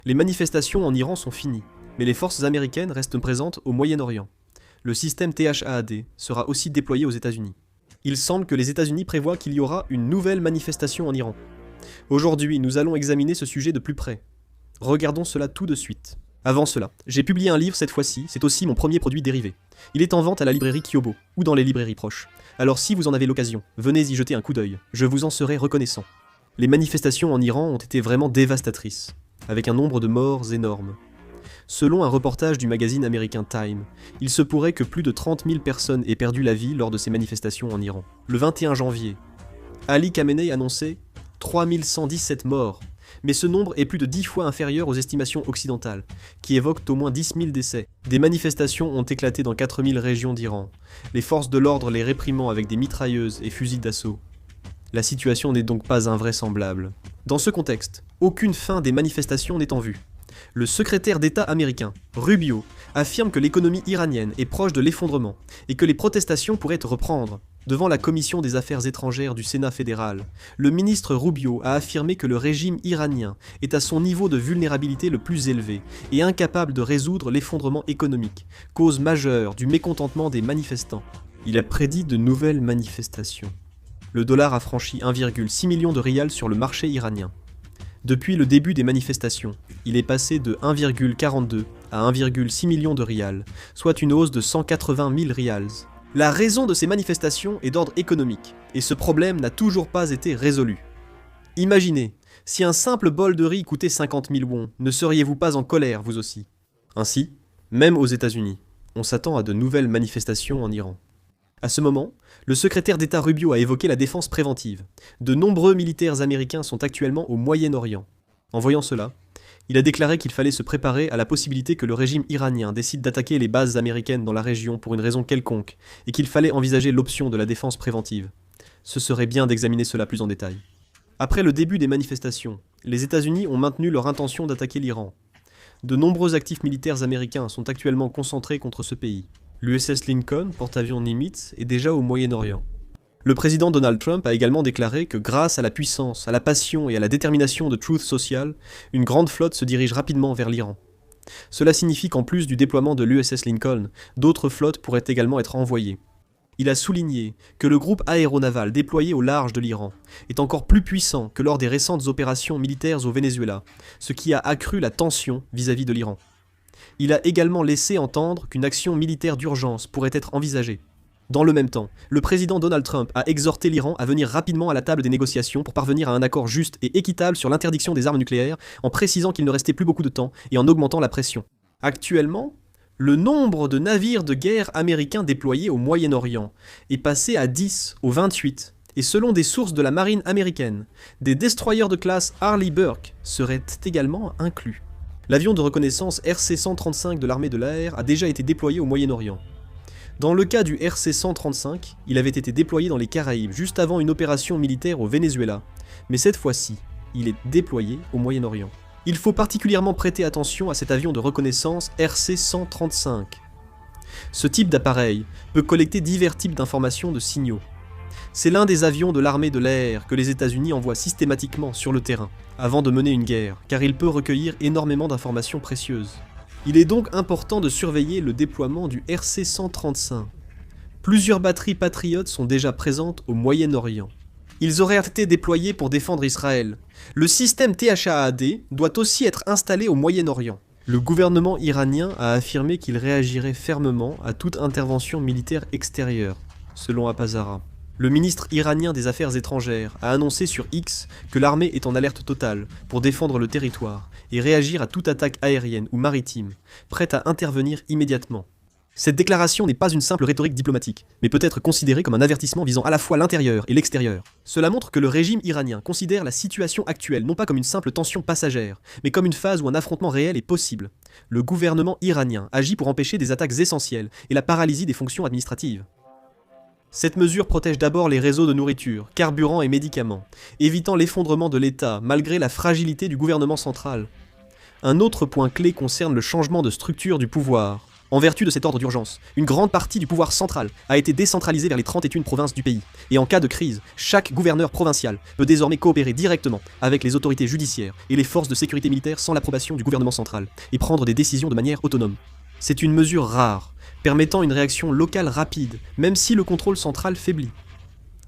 Les manifestations en Iran sont finies, mais les forces américaines restent présentes au Moyen-Orient. Le système THAAD sera aussi déployé aux États-Unis. Il semble que les États-Unis prévoient qu'il y aura une nouvelle manifestation en Iran. Aujourd'hui, nous allons examiner ce sujet de plus près. Regardons cela tout de suite. Avant cela, j'ai publié un livre cette fois-ci, c'est aussi mon premier produit dérivé. Il est en vente à la librairie Kyobo, ou dans les librairies proches. Alors si vous en avez l'occasion, venez y jeter un coup d'œil, je vous en serai reconnaissant. Les manifestations en Iran ont été vraiment dévastatrices, avec un nombre de morts énorme. Selon un reportage du magazine américain Time, il se pourrait que plus de 30 000 personnes aient perdu la vie lors de ces manifestations en Iran. Le 21 janvier, Ali Khamenei annonçait 3117 morts, mais ce nombre est plus de 10 fois inférieur aux estimations occidentales, qui évoquent au moins 10 000 décès. Des manifestations ont éclaté dans 4000 régions d'Iran, les forces de l'ordre les réprimant avec des mitrailleuses et fusils d'assaut. La situation n'est donc pas invraisemblable. Dans ce contexte, aucune fin des manifestations n'est en vue. Le secrétaire d'État américain, Rubio, affirme que l'économie iranienne est proche de l'effondrement et que les protestations pourraient reprendre. Devant la commission des affaires étrangères du Sénat fédéral, le ministre Rubio a affirmé que le régime iranien est à son niveau de vulnérabilité le plus élevé et incapable de résoudre l'effondrement économique, cause majeure du mécontentement des manifestants. Il a prédit de nouvelles manifestations. Le dollar a franchi 1,6 million de rials sur le marché iranien. Depuis le début des manifestations, il est passé de 1,42 à 1,6 million de rials, soit une hausse de 180 000 rials. La raison de ces manifestations est d'ordre économique, et ce problème n'a toujours pas été résolu. Imaginez, si un simple bol de riz coûtait 50 000 wons, ne seriez-vous pas en colère vous aussi? Ainsi, même aux États-Unis, on s'attend à de nouvelles manifestations en Iran. À ce moment, le secrétaire d'État Rubio a évoqué la défense préventive. De nombreux militaires américains sont actuellement au Moyen-Orient. En voyant cela, il a déclaré qu'il fallait se préparer à la possibilité que le régime iranien décide d'attaquer les bases américaines dans la région pour une raison quelconque, et qu'il fallait envisager l'option de la défense préventive. Ce serait bien d'examiner cela plus en détail. Après le début des manifestations, les États-Unis ont maintenu leur intention d'attaquer l'Iran. De nombreux actifs militaires américains sont actuellement concentrés contre ce pays. L'USS Lincoln, porte-avions Nimitz, est déjà au Moyen-Orient. Le président Donald Trump a également déclaré que grâce à la puissance, à la passion et à la détermination de Truth Social, une grande flotte se dirige rapidement vers l'Iran. Cela signifie qu'en plus du déploiement de l'USS Lincoln, d'autres flottes pourraient également être envoyées. Il a souligné que le groupe aéronaval déployé au large de l'Iran est encore plus puissant que lors des récentes opérations militaires au Venezuela, ce qui a accru la tension vis-à-vis de l'Iran. Il a également laissé entendre qu'une action militaire d'urgence pourrait être envisagée. Dans le même temps, le président Donald Trump a exhorté l'Iran à venir rapidement à la table des négociations pour parvenir à un accord juste et équitable sur l'interdiction des armes nucléaires, en précisant qu'il ne restait plus beaucoup de temps et en augmentant la pression. Actuellement, le nombre de navires de guerre américains déployés au Moyen-Orient est passé à 10 au 28, et selon des sources de la marine américaine, des destroyers de classe Arleigh Burke seraient également inclus. L'avion de reconnaissance RC-135 de l'armée de l'air a déjà été déployé au Moyen-Orient. Dans le cas du RC-135, il avait été déployé dans les Caraïbes juste avant une opération militaire au Venezuela, mais cette fois-ci, il est déployé au Moyen-Orient. Il faut particulièrement prêter attention à cet avion de reconnaissance RC-135. Ce type d'appareil peut collecter divers types d'informations de signaux. C'est l'un des avions de l'armée de l'air que les États-Unis envoient systématiquement sur le terrain, avant de mener une guerre, car il peut recueillir énormément d'informations précieuses. Il est donc important de surveiller le déploiement du RC-135. Plusieurs batteries Patriot sont déjà présentes au Moyen-Orient. Ils auraient été déployés pour défendre Israël. Le système THAAD doit aussi être installé au Moyen-Orient. Le gouvernement iranien a affirmé qu'il réagirait fermement à toute intervention militaire extérieure, selon Apazara. Le ministre iranien des Affaires étrangères a annoncé sur X que l'armée est en alerte totale pour défendre le territoire et réagir à toute attaque aérienne ou maritime, prête à intervenir immédiatement. Cette déclaration n'est pas une simple rhétorique diplomatique, mais peut être considérée comme un avertissement visant à la fois l'intérieur et l'extérieur. Cela montre que le régime iranien considère la situation actuelle non pas comme une simple tension passagère, mais comme une phase où un affrontement réel est possible. Le gouvernement iranien agit pour empêcher des attaques essentielles et la paralysie des fonctions administratives. Cette mesure protège d'abord les réseaux de nourriture, carburant et médicaments, évitant l'effondrement de l'État malgré la fragilité du gouvernement central. Un autre point clé concerne le changement de structure du pouvoir. En vertu de cet ordre d'urgence, une grande partie du pouvoir central a été décentralisée vers les 31 provinces du pays, et en cas de crise, chaque gouverneur provincial peut désormais coopérer directement avec les autorités judiciaires et les forces de sécurité militaire sans l'approbation du gouvernement central, et prendre des décisions de manière autonome. C'est une mesure rare, permettant une réaction locale rapide, même si le contrôle central faiblit.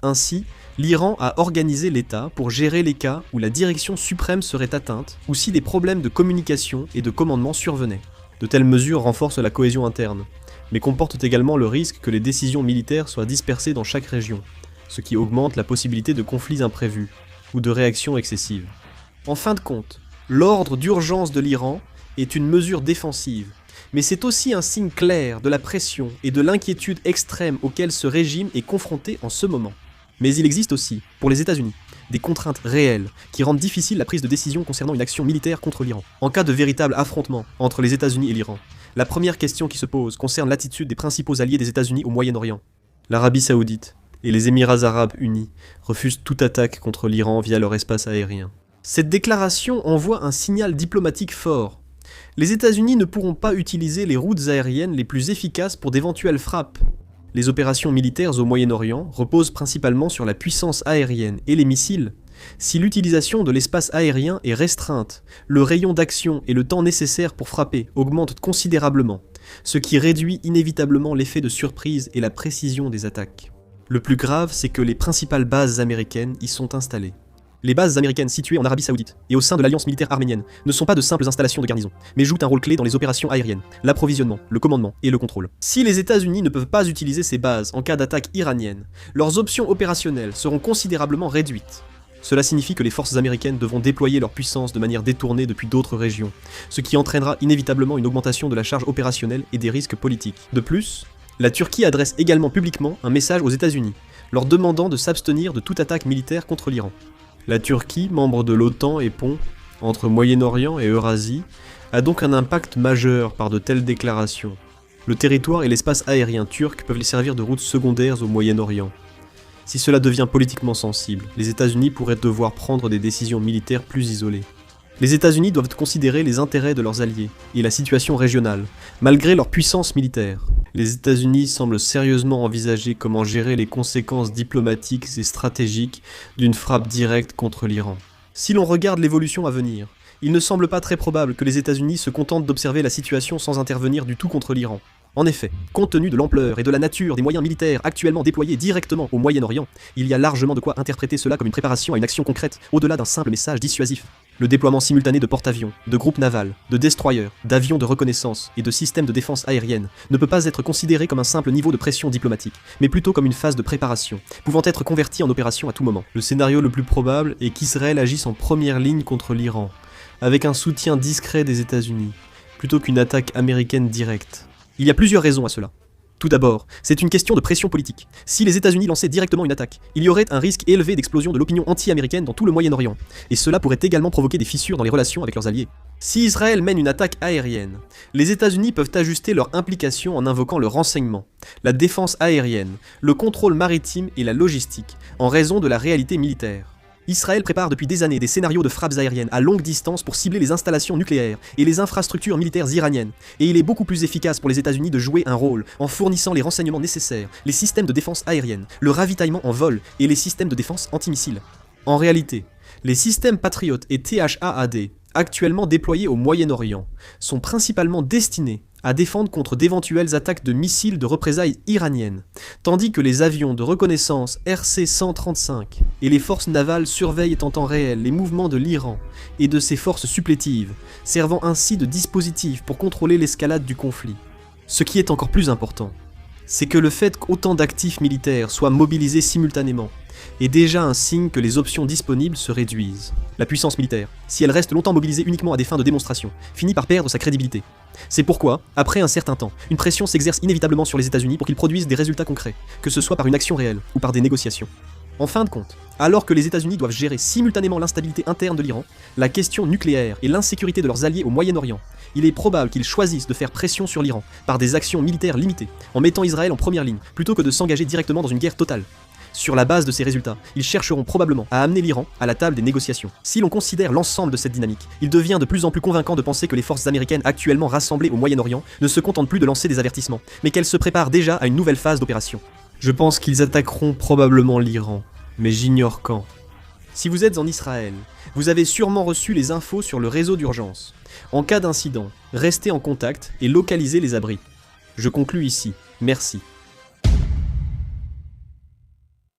Ainsi, l'Iran a organisé l'État pour gérer les cas où la direction suprême serait atteinte, ou si des problèmes de communication et de commandement survenaient. De telles mesures renforcent la cohésion interne, mais comportent également le risque que les décisions militaires soient dispersées dans chaque région, ce qui augmente la possibilité de conflits imprévus ou de réactions excessives. En fin de compte, l'ordre d'urgence de l'Iran est une mesure défensive, mais c'est aussi un signe clair de la pression et de l'inquiétude extrême auxquelles ce régime est confronté en ce moment. Mais il existe aussi, pour les États-Unis, des contraintes réelles qui rendent difficile la prise de décision concernant une action militaire contre l'Iran. En cas de véritable affrontement entre les États-Unis et l'Iran, la première question qui se pose concerne l'attitude des principaux alliés des États-Unis au Moyen-Orient. L'Arabie Saoudite et les Émirats Arabes Unis refusent toute attaque contre l'Iran via leur espace aérien. Cette déclaration envoie un signal diplomatique fort. Les États-Unis ne pourront pas utiliser les routes aériennes les plus efficaces pour d'éventuelles frappes. Les opérations militaires au Moyen-Orient reposent principalement sur la puissance aérienne et les missiles. Si l'utilisation de l'espace aérien est restreinte, le rayon d'action et le temps nécessaire pour frapper augmentent considérablement, ce qui réduit inévitablement l'effet de surprise et la précision des attaques. Le plus grave, c'est que les principales bases américaines y sont installées. Les bases américaines situées en Arabie Saoudite et au sein de l'alliance militaire arménienne ne sont pas de simples installations de garnison, mais jouent un rôle clé dans les opérations aériennes, l'approvisionnement, le commandement et le contrôle. Si les États-Unis ne peuvent pas utiliser ces bases en cas d'attaque iranienne, leurs options opérationnelles seront considérablement réduites. Cela signifie que les forces américaines devront déployer leur puissance de manière détournée depuis d'autres régions, ce qui entraînera inévitablement une augmentation de la charge opérationnelle et des risques politiques. De plus, la Turquie adresse également publiquement un message aux États-Unis, leur demandant de s'abstenir de toute attaque militaire contre l'Iran. La Turquie, membre de l'OTAN et pont entre Moyen-Orient et Eurasie, a donc un impact majeur par de telles déclarations. Le territoire et l'espace aérien turc peuvent les servir de routes secondaires au Moyen-Orient. Si cela devient politiquement sensible, les États-Unis pourraient devoir prendre des décisions militaires plus isolées. Les États-Unis doivent considérer les intérêts de leurs alliés et la situation régionale, malgré leur puissance militaire. Les États-Unis semblent sérieusement envisager comment gérer les conséquences diplomatiques et stratégiques d'une frappe directe contre l'Iran. Si l'on regarde l'évolution à venir, il ne semble pas très probable que les États-Unis se contentent d'observer la situation sans intervenir du tout contre l'Iran. En effet, compte tenu de l'ampleur et de la nature des moyens militaires actuellement déployés directement au Moyen-Orient, il y a largement de quoi interpréter cela comme une préparation à une action concrète, au-delà d'un simple message dissuasif. Le déploiement simultané de porte-avions, de groupes navals, de destroyers, d'avions de reconnaissance et de systèmes de défense aérienne ne peut pas être considéré comme un simple niveau de pression diplomatique, mais plutôt comme une phase de préparation, pouvant être convertie en opération à tout moment. Le scénario le plus probable est qu'Israël agisse en première ligne contre l'Iran, avec un soutien discret des États-Unis, plutôt qu'une attaque américaine directe. Il y a plusieurs raisons à cela. Tout d'abord, c'est une question de pression politique. Si les États-Unis lançaient directement une attaque, il y aurait un risque élevé d'explosion de l'opinion anti-américaine dans tout le Moyen-Orient, et cela pourrait également provoquer des fissures dans les relations avec leurs alliés. Si Israël mène une attaque aérienne, les États-Unis peuvent ajuster leur implication en invoquant le renseignement, la défense aérienne, le contrôle maritime et la logistique, en raison de la réalité militaire. Israël prépare depuis des années des scénarios de frappes aériennes à longue distance pour cibler les installations nucléaires et les infrastructures militaires iraniennes, et il est beaucoup plus efficace pour les États-Unis de jouer un rôle en fournissant les renseignements nécessaires, les systèmes de défense aérienne, le ravitaillement en vol et les systèmes de défense antimissiles. En réalité, les systèmes Patriot et THAAD, actuellement déployés au Moyen-Orient, sont principalement destinés à défendre contre d'éventuelles attaques de missiles de représailles iraniennes, tandis que les avions de reconnaissance RC-135 et les forces navales surveillent en temps réel les mouvements de l'Iran et de ses forces supplétives, servant ainsi de dispositif pour contrôler l'escalade du conflit. Ce qui est encore plus important, c'est que le fait qu'autant d'actifs militaires soient mobilisés simultanément est déjà un signe que les options disponibles se réduisent. La puissance militaire, si elle reste longtemps mobilisée uniquement à des fins de démonstration, finit par perdre sa crédibilité. C'est pourquoi, après un certain temps, une pression s'exerce inévitablement sur les États-Unis pour qu'ils produisent des résultats concrets, que ce soit par une action réelle ou par des négociations. En fin de compte, alors que les États-Unis doivent gérer simultanément l'instabilité interne de l'Iran, la question nucléaire et l'insécurité de leurs alliés au Moyen-Orient, il est probable qu'ils choisissent de faire pression sur l'Iran par des actions militaires limitées, en mettant Israël en première ligne, plutôt que de s'engager directement dans une guerre totale. Sur la base de ces résultats, ils chercheront probablement à amener l'Iran à la table des négociations. Si l'on considère l'ensemble de cette dynamique, il devient de plus en plus convaincant de penser que les forces américaines actuellement rassemblées au Moyen-Orient ne se contentent plus de lancer des avertissements, mais qu'elles se préparent déjà à une nouvelle phase d'opération. Je pense qu'ils attaqueront probablement l'Iran, mais j'ignore quand. Si vous êtes en Israël, vous avez sûrement reçu les infos sur le réseau d'urgence. En cas d'incident, restez en contact et localisez les abris. Je conclus ici. Merci.